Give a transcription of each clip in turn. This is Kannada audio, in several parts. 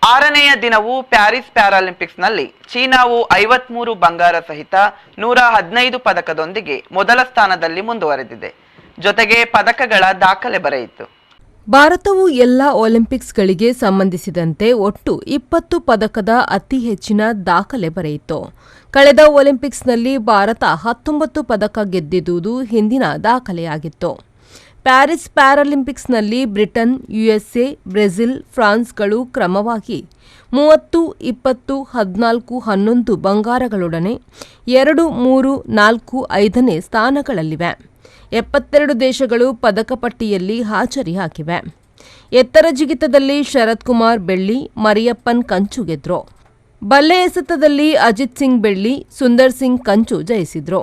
6ನೆಯ ದಿನವೂ ಪ್ಯಾರಿಸ್ ಪ್ಯಾರಾಲಿಂಪಿಕ್ಸ್ನಲ್ಲಿ ಚೀನಾವು 53 ಬಂಗಾರ ಸಹಿತ 115 ಪದಕದೊಂದಿಗೆ ಮೊದಲ ಸ್ಥಾನದಲ್ಲಿ ಮುಂದುವರೆದಿದೆ. ಜೊತೆಗೆ ಪದಕಗಳ ದಾಖಲೆ ಬರೆಯಿತು. ಭಾರತವು ಎಲ್ಲ ಒಲಿಂಪಿಕ್ಸ್ಗಳಿಗೆ ಸಂಬಂಧಿಸಿದಂತೆ ಒಟ್ಟು 20 ಪದಕದ ಅತಿ ಹೆಚ್ಚಿನ ದಾಖಲೆ ಬರೆಯಿತು. ಕಳೆದ ಒಲಿಂಪಿಕ್ಸ್ನಲ್ಲಿ ಭಾರತ 19 ಪದಕ ಗೆದ್ದಿದ್ದುದು ಹಿಂದಿನ ದಾಖಲೆಯಾಗಿತ್ತು. ಪ್ಯಾರಿಸ್ ಪ್ಯಾರಾಲಿಂಪಿಕ್ಸ್ನಲ್ಲಿ ಬ್ರಿಟನ್, ಯುಎಸ್ಎ, ಬ್ರೆಜಿಲ್, ಫ್ರಾನ್ಸ್ಗಳು ಕ್ರಮವಾಗಿ 30, 20, 14, 11 ಬಂಗಾರಗಳೊಡನೆ 2, 3, 4, 5ನೇ ಸ್ಥಾನಗಳಲ್ಲಿವೆ. 72 ದೇಶಗಳು ಪದಕ ಪಟ್ಟಿಯಲ್ಲಿ ಹಾಜರಿ ಹಾಕಿವೆ. ಎತ್ತರ ಜಿಗಿತದಲ್ಲಿ ಶರತ್ ಕುಮಾರ್ ಬೆಳ್ಳಿ, ಮರಿಯಪ್ಪನ್ ಕಂಚು ಗೆದ್ರು. ಬಲ್ಲೆ ಎಸೆತದಲ್ಲಿ ಅಜಿತ್ ಸಿಂಗ್ ಬೆಳ್ಳಿ, ಸುಂದರ್ ಸಿಂಗ್ ಕಂಚು ಜಯಿಸಿದ್ರು.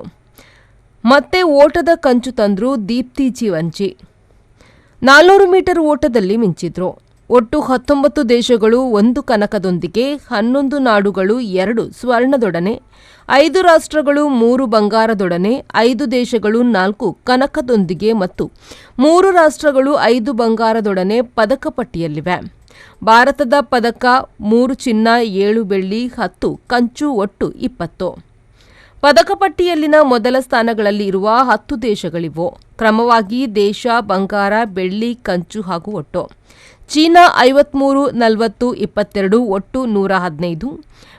ಮತ್ತೆ ಓಟದ ಕಂಚು ತಂದ್ರು ದೀಪ್ತಿ ಜೀವಂಜಿ. 400 ಮೀಟರ್ ಓಟದಲ್ಲಿ ಮಿಂಚಿದ್ರು. ಒಟ್ಟು 19 ದೇಶಗಳು 1 ಕನಕದೊಂದಿಗೆ, 11 ನಾಡುಗಳು 2 ಸ್ವರ್ಣದೊಡನೆ, 5 ರಾಷ್ಟ್ರಗಳು 3 ಬಂಗಾರದೊಡನೆ, 5 ದೇಶಗಳು 4 ಕನಕದೊಂದಿಗೆ ಮತ್ತು 3 ರಾಷ್ಟ್ರಗಳು 5 ಬಂಗಾರದೊಡನೆ ಪದಕ ಪಟ್ಟಿಯಲ್ಲಿವೆ. ಭಾರತದ ಪದಕ 3 ಚಿನ್ನ, 7 ಬೆಳ್ಳಿ, 10 ಕಂಚು, ಒಟ್ಟು 20. ಪದಕ ಪಟ್ಟಿಯಲ್ಲಿನ ಮೊದಲ ಸ್ಥಾನಗಳಲ್ಲಿ ಇರುವ 10 ದೇಶಗಳಿವು. ಕ್ರಮವಾಗಿ ದೇಶ, ಬಂಗಾರ, ಬೆಳ್ಳಿ, ಕಂಚು ಹಾಗೂ ಒಟ್ಟು. ಚೀನಾ 53, 40, 22 ಒಟ್ಟು 115,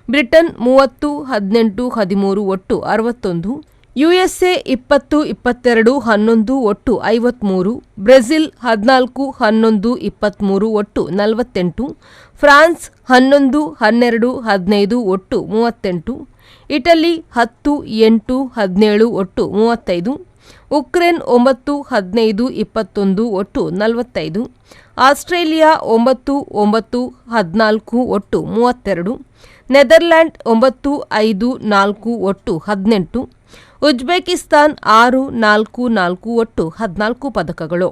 ಬ್ರಿಟನ್ 30, 18, 13 ಒಟ್ಟು 61, ಯುಎಸ್ಎ 20, 22, 11 ಒಟ್ಟು 53, ಬ್ರೆಜಿಲ್ 14, 11, 23 ಒಟ್ಟು 48, ಫ್ರಾನ್ಸ್ 11, 12, 15 ಒಟ್ಟು 38, ಇಟಲಿ 10, 8, 17 ಒಟ್ಟು 35, ಉಕ್ರೇನ್ 9, 15, 21 ಒಟ್ಟು 45, ಆಸ್ಟ್ರೇಲಿಯಾ 9, 9, 14 ಒಟ್ಟು 32, ನೆದರ್ಲ್ಯಾಂಡ್ 9, 5, 4 ಒಟ್ಟು 18, ಉಜ್ಬೇಕಿಸ್ತಾನ್ 6, 4, 4 ಒಟ್ಟು 14 ಪದಕಗಳು.